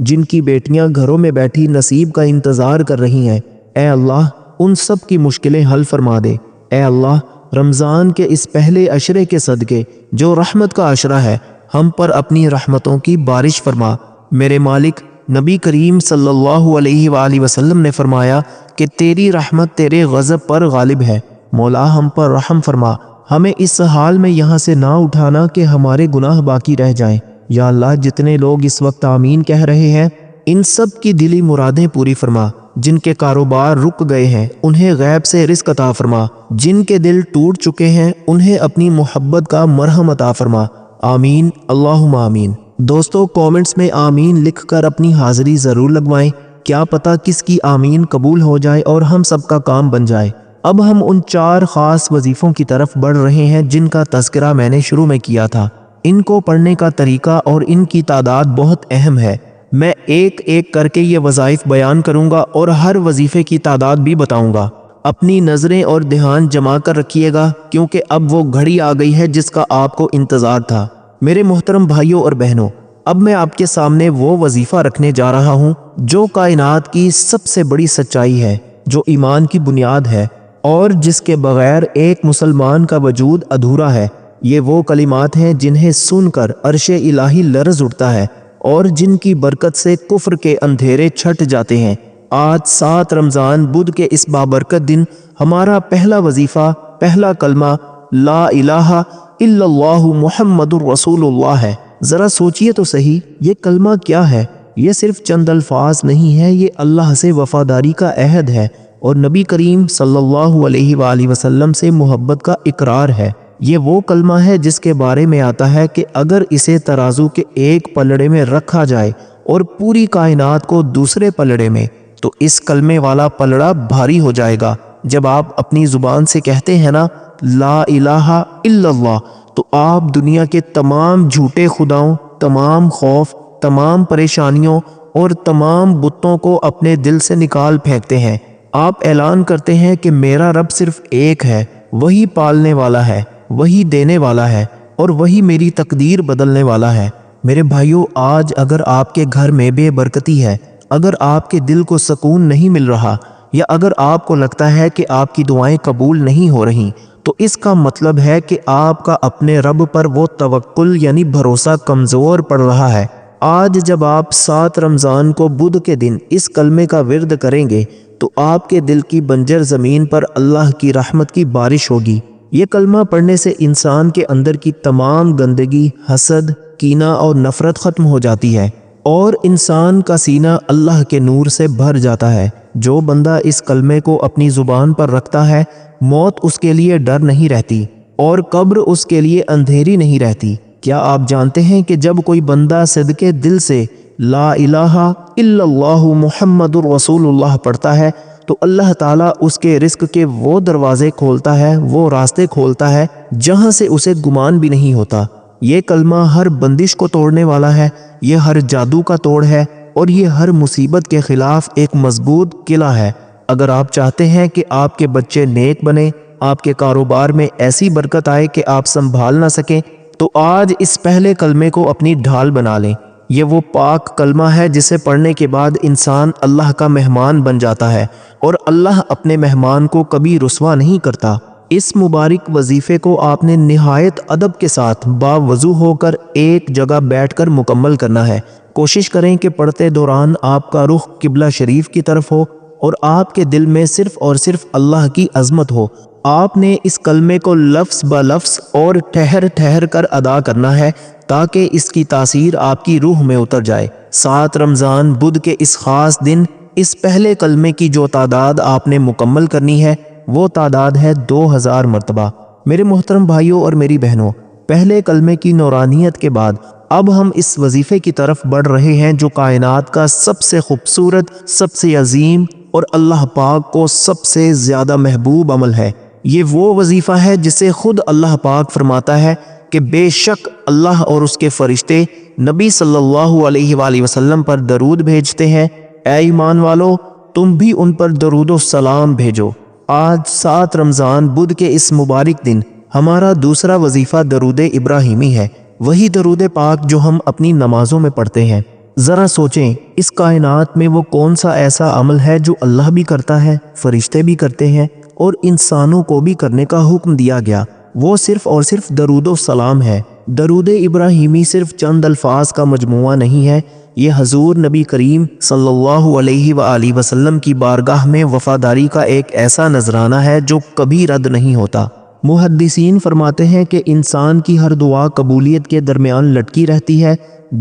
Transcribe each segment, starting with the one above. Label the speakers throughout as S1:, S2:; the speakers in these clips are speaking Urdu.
S1: جن کی بیٹیاں گھروں میں بیٹھی نصیب کا انتظار کر رہی ہیں، اے اللہ ان سب کی مشکلیں حل فرما دے۔ اے اللہ رمضان کے اس پہلے عشرے کے صدقے جو رحمت کا عشرہ ہے، ہم پر اپنی رحمتوں کی بارش فرما۔ میرے مالک، نبی کریم صلی اللہ علیہ وآلہ وسلم نے فرمایا کہ تیری رحمت تیرے غضب پر غالب ہے۔ مولا ہم پر رحم فرما، ہمیں اس حال میں یہاں سے نہ اٹھانا کہ ہمارے گناہ باقی رہ جائیں۔ یا اللہ جتنے لوگ اس وقت آمین کہہ رہے ہیں، ان سب کی دلی مرادیں پوری فرما۔ جن کے کاروبار رک گئے ہیں انہیں غیب سے رزق عطا فرما، جن کے دل ٹوٹ چکے ہیں انہیں اپنی محبت کا مرہم عطا فرما۔ آمین اللہم آمین۔ دوستو کومنٹس میں آمین لکھ کر اپنی حاضری ضرور لگوائیں، کیا پتہ کس کی آمین قبول ہو جائے اور ہم سب کا کام بن جائے۔ اب ہم ان 4 خاص وظیفوں کی طرف بڑھ رہے ہیں جن کا تذکرہ میں نے شروع میں کیا تھا۔ ان کو پڑھنے کا طریقہ اور ان کی تعداد بہت اہم ہے۔ میں ایک ایک کر کے یہ وظائف بیان کروں گا اور ہر وظیفے کی تعداد بھی بتاؤں گا۔ اپنی نظریں اور دھیان جما کر رکھیے گا کیونکہ اب وہ گھڑی آ گئی ہے جس کا آپ کو انتظار تھا۔ میرے محترم بھائیوں اور بہنوں، اب میں آپ کے سامنے وہ وظیفہ رکھنے جا رہا ہوں جو کائنات کی سب سے بڑی سچائی ہے، جو ایمان کی بنیاد ہے اور جس کے بغیر ایک مسلمان کا وجود ادھورا ہے۔ یہ وہ کلمات ہیں جنہیں سن کر عرش الہی لرز اٹھتا ہے اور جن کی برکت سے کفر کے اندھیرے چھٹ جاتے ہیں۔ آج 7 رمضان بدھ کے اس بابرکت دن ہمارا پہلا وظیفہ، پہلا کلمہ لا الہ الا اللہ محمد الرسول اللہ ہے۔ ذرا سوچئے تو صحیح، یہ کلمہ کیا ہے؟ یہ صرف چند الفاظ نہیں ہے، یہ اللہ سے وفاداری کا عہد ہے اور نبی کریم صلی اللہ علیہ وآلہ وسلم سے محبت کا اقرار ہے۔ یہ وہ کلمہ ہے جس کے بارے میں آتا ہے کہ اگر اسے ترازو کے ایک پلڑے میں رکھا جائے اور پوری کائنات کو دوسرے پلڑے میں، تو اس کلمے والا پلڑا بھاری ہو جائے گا۔ جب آپ اپنی زبان سے کہتے ہیں نا لا الہ الا اللہ، تو آپ دنیا کے تمام جھوٹے خداؤں، تمام خوف، تمام پریشانیوں اور تمام بتوں کو اپنے دل سے نکال پھینکتے ہیں۔ آپ اعلان کرتے ہیں کہ میرا رب صرف ایک ہے، وہی پالنے والا ہے، وہی دینے والا ہے اور وہی میری تقدیر بدلنے والا ہے۔ میرے بھائیوں، آج اگر آپ کے گھر میں بے برکتی ہے، اگر آپ کے دل کو سکون نہیں مل رہا، یا اگر آپ کو لگتا ہے کہ آپ کی دعائیں قبول نہیں ہو رہی، تو اس کا مطلب ہے کہ آپ کا اپنے رب پر وہ توکل یعنی بھروسہ کمزور پڑ رہا ہے۔ آج جب آپ 7 رمضان کو بدھ کے دن اس کلمے کا ورد کریں گے تو آپ کے دل کی بنجر زمین پر اللہ کی رحمت کی بارش ہوگی۔ یہ کلمہ پڑھنے سے انسان کے اندر کی تمام گندگی، حسد، کینہ اور نفرت ختم ہو جاتی ہے اور انسان کا سینہ اللہ کے نور سے بھر جاتا ہے۔ جو بندہ اس کلمے کو اپنی زبان پر رکھتا ہے، موت اس کے لیے ڈر نہیں رہتی اور قبر اس کے لیے اندھیری نہیں رہتی۔ کیا آپ جانتے ہیں کہ جب کوئی بندہ صدقے دل سے لا الہ الا اللہ محمد الرسول اللہ پڑھتا ہے تو اللہ تعالیٰ اس کے رزق کے وہ دروازے کھولتا ہے، وہ راستے کھولتا ہے جہاں سے اسے گمان بھی نہیں ہوتا۔ یہ کلمہ ہر بندش کو توڑنے والا ہے، یہ ہر جادو کا توڑ ہے اور یہ ہر مصیبت کے خلاف ایک مضبوط قلعہ ہے۔ اگر آپ چاہتے ہیں کہ آپ کے بچے نیک بنیں، آپ کے کاروبار میں ایسی برکت آئے کہ آپ سنبھال نہ سکیں، تو آج اس پہلے کلمے کو اپنی ڈھال بنا لیں۔ یہ وہ پاک کلمہ ہے جسے پڑھنے کے بعد انسان اللہ کا مہمان بن جاتا ہے اور اللہ اپنے مہمان کو کبھی رسوا نہیں کرتا۔ اس مبارک وظیفے کو آپ نے نہایت ادب کے ساتھ باوضو ہو کر ایک جگہ بیٹھ کر مکمل کرنا ہے۔ کوشش کریں کہ پڑھتے دوران آپ کا رخ قبلہ شریف کی طرف ہو اور آپ کے دل میں صرف اور صرف اللہ کی عظمت ہو۔ آپ نے اس کلمے کو لفظ بہ لفظ اور ٹھہر ٹھہر کر ادا کرنا ہے تاکہ اس کی تاثیر آپ کی روح میں اتر جائے۔ 7 رمضان بدھ کے اس خاص دن اس پہلے کلمے کی جو تعداد آپ نے مکمل کرنی ہے وہ تعداد ہے 2000 مرتبہ۔ میرے محترم بھائیوں اور میری بہنوں، پہلے کلمے کی نورانیت کے بعد اب ہم اس وظیفے کی طرف بڑھ رہے ہیں جو کائنات کا سب سے خوبصورت، سب سے عظیم اور اللہ پاک کو سب سے زیادہ محبوب عمل ہے۔ یہ وہ وظیفہ ہے جسے خود اللہ پاک فرماتا ہے کہ بے شک اللہ اور اس کے فرشتے نبی صلی اللہ علیہ وآلہ وسلم پر درود بھیجتے ہیں، اے ایمان والو تم بھی ان پر درود و سلام بھیجو۔ آج 7 رمضان بدھ کے اس مبارک دن ہمارا دوسرا وظیفہ درود ابراہیمی ہے، وہی درود پاک جو ہم اپنی نمازوں میں پڑھتے ہیں۔ ذرا سوچیں، اس کائنات میں وہ کون سا ایسا عمل ہے جو اللہ بھی کرتا ہے، فرشتے بھی کرتے ہیں اور انسانوں کو بھی کرنے کا حکم دیا گیا؟ وہ صرف اور صرف درود و سلام ہے۔ درود ابراہیمی صرف چند الفاظ کا مجموعہ نہیں ہے، یہ حضور نبی کریم صلی اللہ علیہ وآلہ وسلم کی بارگاہ میں وفاداری کا ایک ایسا نذرانہ ہے جو کبھی رد نہیں ہوتا۔ محدثین فرماتے ہیں کہ انسان کی ہر دعا قبولیت کے درمیان لٹکی رہتی ہے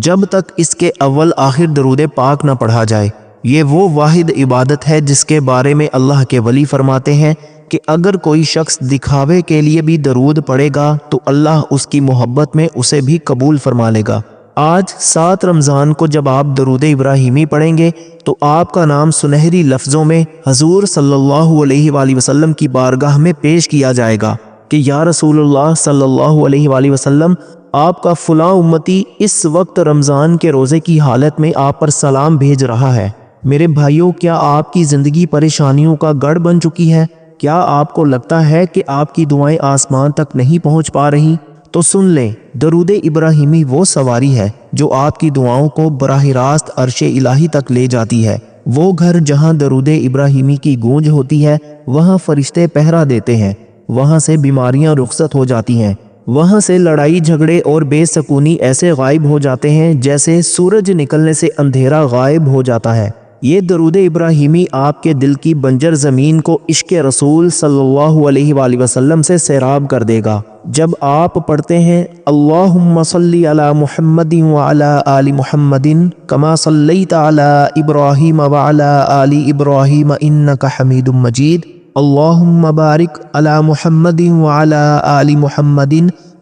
S1: جب تک اس کے اول آخر درود پاک نہ پڑھا جائے۔ یہ وہ واحد عبادت ہے جس کے بارے میں اللہ کے ولی فرماتے ہیں کہ اگر کوئی شخص دکھاوے کے لیے بھی درود پڑھے گا تو اللہ اس کی محبت میں اسے بھی قبول فرما لے گا۔ آج 7 رمضان کو جب آپ درود ابراہیمی پڑھیں گے تو آپ کا نام سنہری لفظوں میں حضور صلی اللہ علیہ وآلہ وسلم کی بارگاہ میں پیش کیا جائے گا کہ یا رسول اللہ صلی اللہ علیہ وآلہ وسلم، آپ کا فلاں امتی اس وقت رمضان کے روزے کی حالت میں آپ پر سلام بھیج رہا ہے۔ میرے بھائیوں، کیا آپ کی زندگی پریشانیوں کا گڑھ بن چکی ہے؟ کیا آپ کو لگتا ہے کہ آپ کی دعائیں آسمان تک نہیں پہنچ پا رہی؟ تو سن لیں، درود ابراہیمی وہ سواری ہے جو آپ کی دعاؤں کو براہ راست عرش الہی تک لے جاتی ہے۔ وہ گھر جہاں درود ابراہیمی کی گونج ہوتی ہے، وہاں فرشتے پہرا دیتے ہیں، وہاں سے بیماریاں رخصت ہو جاتی ہیں، وہاں سے لڑائی جھگڑے اور بے سکونی ایسے غائب ہو جاتے ہیں جیسے سورج نکلنے سے اندھیرا غائب ہو جاتا ہے۔ یہ درود ابراہیمی آپ کے دل کی بنجر زمین کو عشق رسول صلی اللہ علیہ وآلہ وسلم سے سیراب کر دے گا۔ جب آپ پڑھتے ہیں اللہم صلی علی محمد وعلی آل محمد کما صلیت علی ابراہیم وعلی آل ابراہیم انک حمید مجید، اللہم بارک علی محمد وعلی آل محمد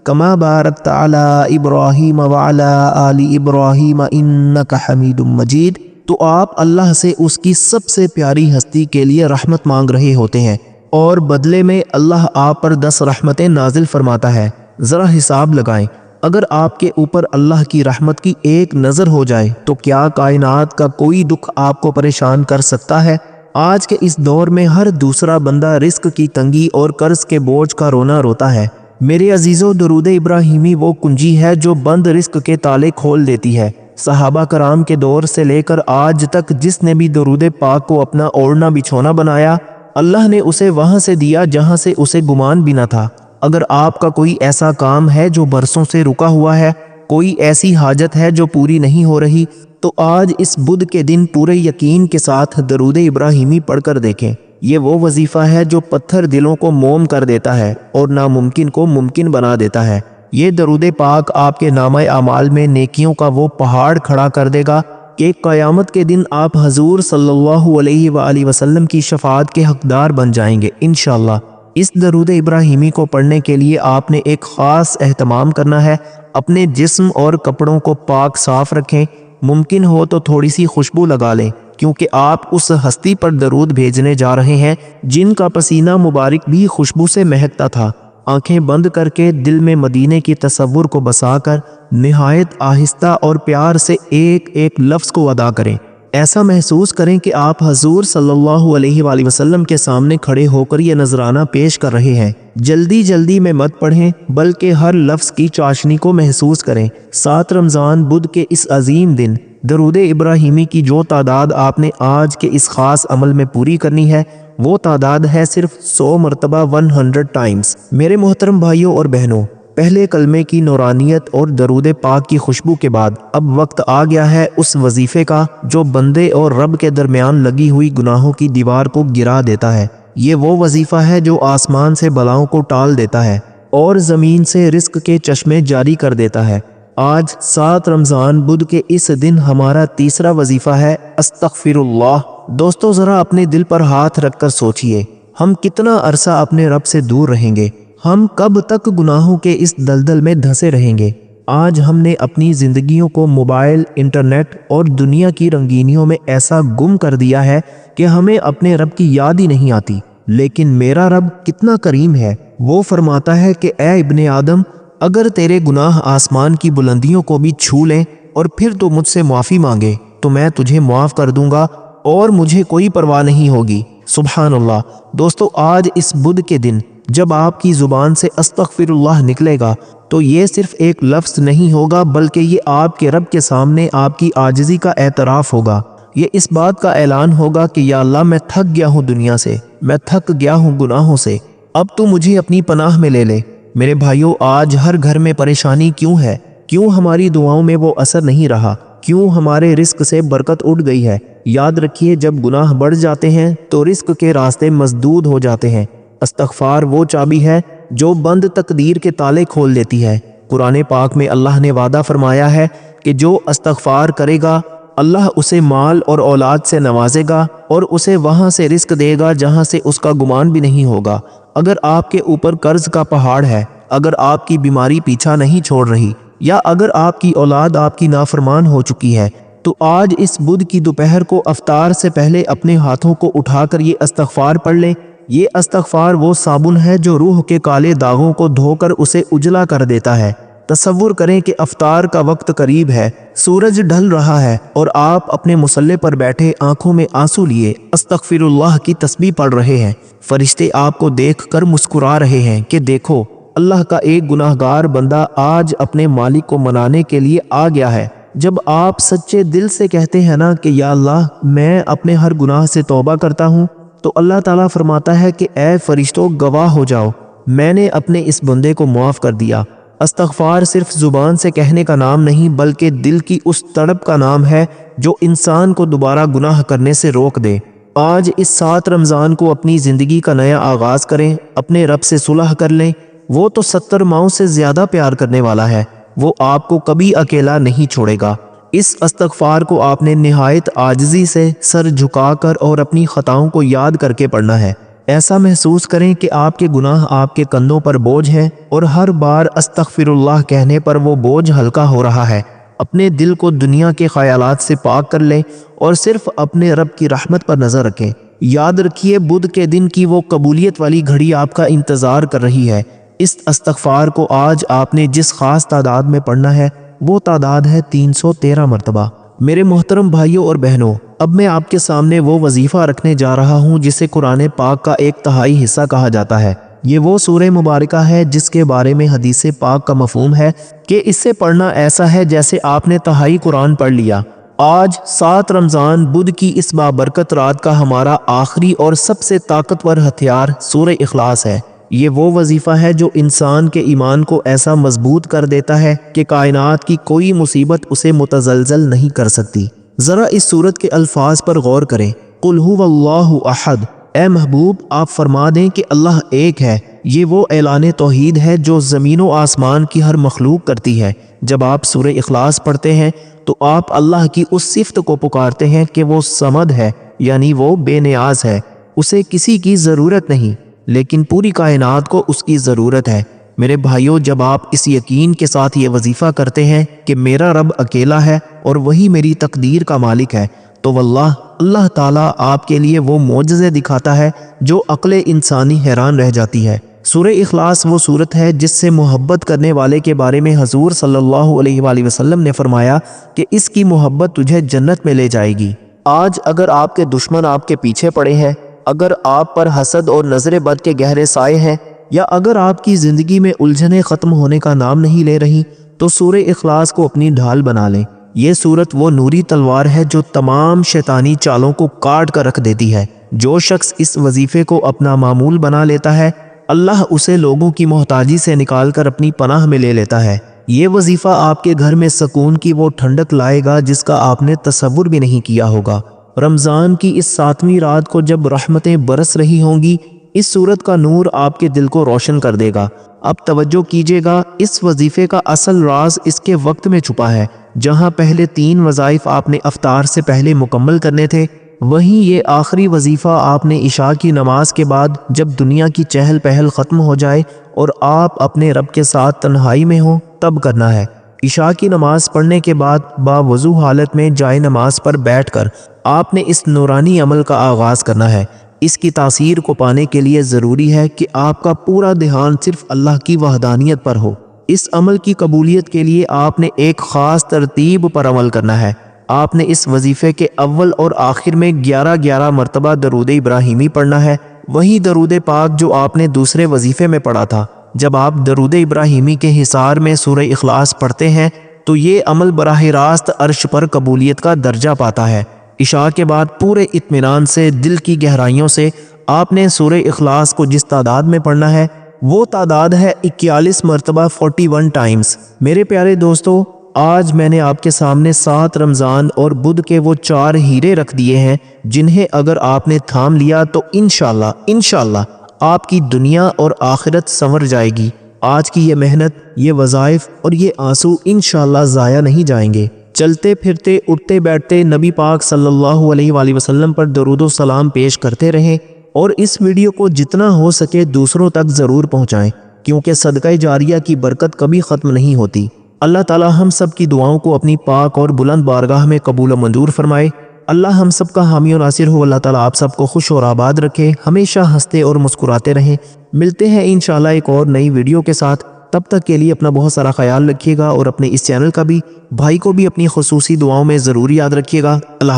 S1: کما بارکت علی ابراہیم وعلی آل ابراہیم انک حمید مجید، تو آپ اللہ سے اس کی سب سے پیاری ہستی کے لیے رحمت مانگ رہے ہوتے ہیں اور بدلے میں اللہ آپ پر 10 رحمتیں نازل فرماتا ہے۔ ذرا حساب لگائیں، اگر آپ کے اوپر اللہ کی رحمت کی ایک نظر ہو جائے تو کیا کائنات کا کوئی دکھ آپ کو پریشان کر سکتا ہے؟ آج کے اس دور میں ہر دوسرا بندہ رزق کی تنگی اور قرض کے بوجھ کا رونا روتا ہے۔ میرے عزیزو، درود ابراہیمی وہ کنجی ہے جو بند رزق کے تالے کھول دیتی ہے۔ صحابہ کرام کے دور سے لے کر آج تک جس نے بھی درود پاک کو اپنا اوڑھنا بچھونا بنایا، اللہ نے اسے وہاں سے دیا جہاں سے اسے گمان بھی نہ تھا۔ اگر آپ کا کوئی ایسا کام ہے جو برسوں سے رکا ہوا ہے، کوئی ایسی حاجت ہے جو پوری نہیں ہو رہی، تو آج اس بدھ کے دن پورے یقین کے ساتھ درود ابراہیمی پڑھ کر دیکھیں۔ یہ وہ وظیفہ ہے جو پتھر دلوں کو موم کر دیتا ہے اور ناممکن کو ممکن بنا دیتا ہے۔ یہ درود پاک آپ کے نامہ اعمال میں نیکیوں کا وہ پہاڑ کھڑا کر دے گا کہ قیامت کے دن آپ حضور صلی اللہ علیہ وآلہ وسلم کی شفاعت کے حقدار بن جائیں گے انشاءاللہ۔ اس درود ابراہیمی کو پڑھنے کے لیے آپ نے ایک خاص اہتمام کرنا ہے۔ اپنے جسم اور کپڑوں کو پاک صاف رکھیں، ممکن ہو تو تھوڑی سی خوشبو لگا لیں، کیونکہ آپ اس ہستی پر درود بھیجنے جا رہے ہیں جن کا پسینہ مبارک بھی خوشبو سے مہکتا تھا۔ آنکھیں بند کر کے دل میں مدینے کی تصور کو بسا کر نہایت آہستہ اور پیار سے ایک ایک لفظ کو ادا کریں۔ ایسا محسوس کریں کہ آپ حضور صلی اللہ علیہ وآلہ وسلم کے سامنے کھڑے ہو کر یہ نذرانہ پیش کر رہے ہیں۔ جلدی جلدی میں مت پڑھیں، بلکہ ہر لفظ کی چاشنی کو محسوس کریں۔ 7 رمضان بدھ کے اس عظیم دن درود ابراہیمی کی جو تعداد آپ نے آج کے اس خاص عمل میں پوری کرنی ہے، وہ تعداد ہے صرف 100 مرتبہ 100 ٹائمز۔ میرے محترم بھائیوں اور بہنوں، پہلے کلمے کی نورانیت اور درود پاک کی خوشبو کے بعد اب وقت آ گیا ہے اس وظیفے کا جو بندے اور رب کے درمیان لگی ہوئی گناہوں کی دیوار کو گرا دیتا ہے۔ یہ وہ وظیفہ ہے جو آسمان سے بلاؤں کو ٹال دیتا ہے اور زمین سے رزق کے چشمے جاری کر دیتا ہے۔ آج 7 رمضان بدھ کے اس دن ہمارا تیسرا وظیفہ ہے استغفر اللہ۔ دوستو، ذرا اپنے دل پر ہاتھ رکھ کر سوچئے، ہم کتنا عرصہ اپنے رب سے دور رہیں گے؟ ہم کب تک گناہوں کے اس دلدل میں دھنسے رہیں گے؟ آج ہم نے اپنی زندگیوں کو موبائل، انٹرنیٹ اور دنیا کی رنگینیوں میں ایسا گم کر دیا ہے کہ ہمیں اپنے رب کی یاد ہی نہیں آتی۔ لیکن میرا رب کتنا کریم ہے، وہ فرماتا ہے کہ اے ابن آدم، اگر تیرے گناہ آسمان کی بلندیوں کو بھی چھو لیں اور پھر تو مجھ سے معافی مانگے تو میں تجھے معاف کر دوں گا اور مجھے کوئی پرواہ نہیں ہوگی۔ سبحان اللہ۔ دوستو، آج اس بدھ کے دن جب آپ کی زبان سے استغفراللہ نکلے گا تو یہ صرف ایک لفظ نہیں ہوگا بلکہ یہ آپ کے رب کے سامنے آپ کی عاجزی کا اعتراف ہوگا۔ یہ اس بات کا اعلان ہوگا کہ یا اللہ میں تھک گیا ہوں دنیا سے، میں تھک گیا ہوں گناہوں سے، اب تو مجھے اپنی پناہ میں لے لے۔ میرے بھائیوں، آج ہر گھر میں پریشانی کیوں ہے؟ کیوں ہماری دعاؤں میں وہ اثر نہیں رہا؟ کیوں ہمارے رزق سے برکت اٹھ گئی ہے؟ یاد رکھیے، جب گناہ بڑھ جاتے ہیں تو رزق کے راستے مسدود ہو جاتے ہیں۔ استغفار وہ چابی ہے جو بند تقدیر کے تالے کھول دیتی ہے۔ قرآن پاک میں اللہ نے وعدہ فرمایا ہے کہ جو استغفار کرے گا اللہ اسے مال اور اولاد سے نوازے گا اور اسے وہاں سے رزق دے گا جہاں سے اس کا گمان بھی نہیں ہوگا۔ اگر آپ کے اوپر قرض کا پہاڑ ہے، اگر آپ کی بیماری پیچھا نہیں چھوڑ رہی، یا اگر آپ کی اولاد آپ کی نافرمان ہو چکی ہے، تو آج اس بدھ کی دوپہر کو افطار سے پہلے اپنے ہاتھوں کو اٹھا کر یہ استغفار پڑھ لیں۔ یہ استغفار وہ صابن ہے جو روح کے کالے داغوں کو دھو کر اسے اجلا کر دیتا ہے۔ تصور کریں کہ افطار کا وقت قریب ہے، سورج ڈھل رہا ہے اور آپ اپنے مصلے پر بیٹھے آنکھوں میں آنسو لیے استغفر اللہ کی تسبیح پڑھ رہے ہیں۔ فرشتے آپ کو دیکھ کر مسکرا رہے ہیں کہ دیکھو، اللہ کا ایک گناہگار بندہ آج اپنے مالک کو منانے کے لیے آ گیا ہے۔ جب آپ سچے دل سے کہتے ہیں نا کہ یا اللہ میں اپنے ہر گناہ سے توبہ کرتا ہوں، تو اللہ تعالیٰ فرماتا ہے کہ اے فرشتوں گواہ ہو جاؤ، میں نے اپنے اس بندے کو معاف کر دیا۔ استغفار صرف زبان سے کہنے کا نام نہیں بلکہ دل کی اس تڑپ کا نام ہے جو انسان کو دوبارہ گناہ کرنے سے روک دے۔ آج اس 7 رمضان کو اپنی زندگی کا نیا آغاز کریں، اپنے رب سے صلح کر لیں۔ وہ تو 70 ماؤں سے زیادہ پیار کرنے والا ہے، وہ آپ کو کبھی اکیلا نہیں چھوڑے گا۔ اس استغفار کو آپ نے نہایت عاجزی سے سر جھکا کر اور اپنی خطاؤں کو یاد کر کے پڑھنا ہے۔ ایسا محسوس کریں کہ آپ کے گناہ آپ کے کندھوں پر بوجھ ہیں اور ہر بار استغفر اللہ کہنے پر وہ بوجھ ہلکا ہو رہا ہے۔ اپنے دل کو دنیا کے خیالات سے پاک کر لیں اور صرف اپنے رب کی رحمت پر نظر رکھیں۔ یاد رکھیے، بدھ کے دن کی وہ قبولیت والی گھڑی آپ کا انتظار کر رہی ہے۔ اس استغفار کو آج آپ نے جس خاص تعداد میں پڑھنا ہے وہ تعداد ہے 313 مرتبہ۔ میرے محترم بھائیوں اور بہنوں، اب میں آپ کے سامنے وہ وظیفہ رکھنے جا رہا ہوں جسے قرآن پاک کا 1/3 حصہ کہا جاتا ہے۔ یہ وہ سورہ مبارکہ ہے جس کے بارے میں حدیث پاک کا مفہوم ہے کہ اس سے پڑھنا ایسا ہے جیسے آپ نے تہائی قرآن پڑھ لیا۔ آج 7 رمضان بدھ کی اس بابرکت رات کا ہمارا آخری اور سب سے طاقتور ہتھیار سورہ اخلاص ہے۔ یہ وہ وظیفہ ہے جو انسان کے ایمان کو ایسا مضبوط کر دیتا ہے کہ کائنات کی کوئی مصیبت اسے متزلزل نہیں کر سکتی۔ ذرا اس سورت کے الفاظ پر غور کریں۔ قل هو اللہ احد، اے محبوب آپ فرما دیں کہ اللہ ایک ہے۔ یہ وہ اعلان توحید ہے جو زمین و آسمان کی ہر مخلوق کرتی ہے۔ جب آپ سورہ اخلاص پڑھتے ہیں تو آپ اللہ کی اس صفت کو پکارتے ہیں کہ وہ صمد ہے، یعنی وہ بے نیاز ہے، اسے کسی کی ضرورت نہیں، لیکن پوری کائنات کو اس کی ضرورت ہے۔ میرے بھائیوں، جب آپ اس یقین کے ساتھ یہ وظیفہ کرتے ہیں کہ میرا رب اکیلا ہے اور وہی میری تقدیر کا مالک ہے، تو واللہ اللہ تعالیٰ آپ کے لیے وہ معجزے دکھاتا ہے جو عقل انسانی حیران رہ جاتی ہے۔ سورہ اخلاص وہ سورت ہے جس سے محبت کرنے والے کے بارے میں حضور صلی اللہ علیہ وآلہ وسلم نے فرمایا کہ اس کی محبت تجھے جنت میں لے جائے گی۔ آج اگر آپ کے دشمن آپ کے پیچھے پڑے ہیں، اگر آپ پر حسد اور نظر بد کے گہرے سائے ہیں، یا اگر آپ کی زندگی میں الجھنیں ختم ہونے کا نام نہیں لے رہی، تو سورہ اخلاص کو اپنی ڈھال بنا لیں۔ یہ سورت وہ نوری تلوار ہے جو تمام شیطانی چالوں کو کاٹ کر رکھ دیتی ہے۔ جو شخص اس وظیفے کو اپنا معمول بنا لیتا ہے، اللہ اسے لوگوں کی محتاجی سے نکال کر اپنی پناہ میں لے لیتا ہے۔ یہ وظیفہ آپ کے گھر میں سکون کی وہ ٹھنڈک لائے گا جس کا آپ نے تصور بھی نہیں کیا ہوگا۔ رمضان کی اس 7ویں رات کو جب رحمتیں برس رہی ہوں گی، اس سورت کا نور آپ کے دل کو روشن کر دے گا۔ اب توجہ کیجیے گا، اس وظیفے کا اصل راز اس کے وقت میں چھپا ہے۔ جہاں پہلے 3 وظائف آپ نے افطار سے پہلے مکمل کرنے تھے، وہیں یہ آخری وظیفہ آپ نے عشاء کی نماز کے بعد جب دنیا کی چہل پہل ختم ہو جائے اور آپ اپنے رب کے ساتھ تنہائی میں ہوں تب کرنا ہے۔ عشاء کی نماز پڑھنے کے بعد باوضو حالت میں جائے نماز پر بیٹھ کر آپ نے اس نورانی عمل کا آغاز کرنا ہے۔ اس کی تاثیر کو پانے کے لیے ضروری ہے کہ آپ کا پورا دھیان صرف اللہ کی وحدانیت پر ہو۔ اس عمل کی قبولیت کے لیے آپ نے ایک خاص ترتیب پر عمل کرنا ہے۔ آپ نے اس وظیفے کے اول اور آخر میں 11 مرتبہ درود ابراہیمی پڑھنا ہے۔ وہی درود پاک جو آپ نے دوسرے وظیفے میں پڑھا تھا۔ جب آپ درود ابراہیمی کے حصار میں سورہ اخلاص پڑھتے ہیں تو یہ عمل براہ راست عرش پر قبولیت کا درجہ پاتا ہے۔ عشاء کے بعد پورے اطمینان سے دل کی گہرائیوں سے آپ نے سورہ اخلاص کو جس تعداد میں پڑھنا ہے وہ تعداد ہے 41 مرتبہ 41 ٹائمز۔ میرے پیارے دوستو، آج میں نے آپ کے سامنے 7 رمضان اور بدھ کے وہ 4 ہیرے رکھ دیے ہیں جنہیں اگر آپ نے تھام لیا تو انشاءاللہ آپ کی دنیا اور آخرت سنور جائے گی۔ آج کی یہ محنت، یہ وظائف اور یہ آنسو انشاءاللہ ضائع نہیں جائیں گے۔ چلتے پھرتے اٹھتے بیٹھتے نبی پاک صلی اللہ علیہ وآلہ وسلم پر درود و سلام پیش کرتے رہیں اور اس ویڈیو کو جتنا ہو سکے دوسروں تک ضرور پہنچائیں، کیونکہ صدقہ جاریہ کی برکت کبھی ختم نہیں ہوتی۔ اللہ تعالی ہم سب کی دعاؤں کو اپنی پاک اور بلند بارگاہ میں قبول و منظور فرمائے۔ اللہ ہم سب کا حامی و ناصر ہو۔ اللہ تعالی آپ سب کو خوش اور آباد رکھے، ہمیشہ ہنستے اور مسکراتے رہیں۔ ملتے ہیں انشاءاللہ ایک اور نئی ویڈیو کے ساتھ۔ تب تک کے لیے اپنا بہت سارا خیال رکھیے گا اور اپنے اس چینل کا بھی، بھائی کو بھی اپنی خصوصی دعاؤں میں ضرور یاد رکھیے گا۔ اللہ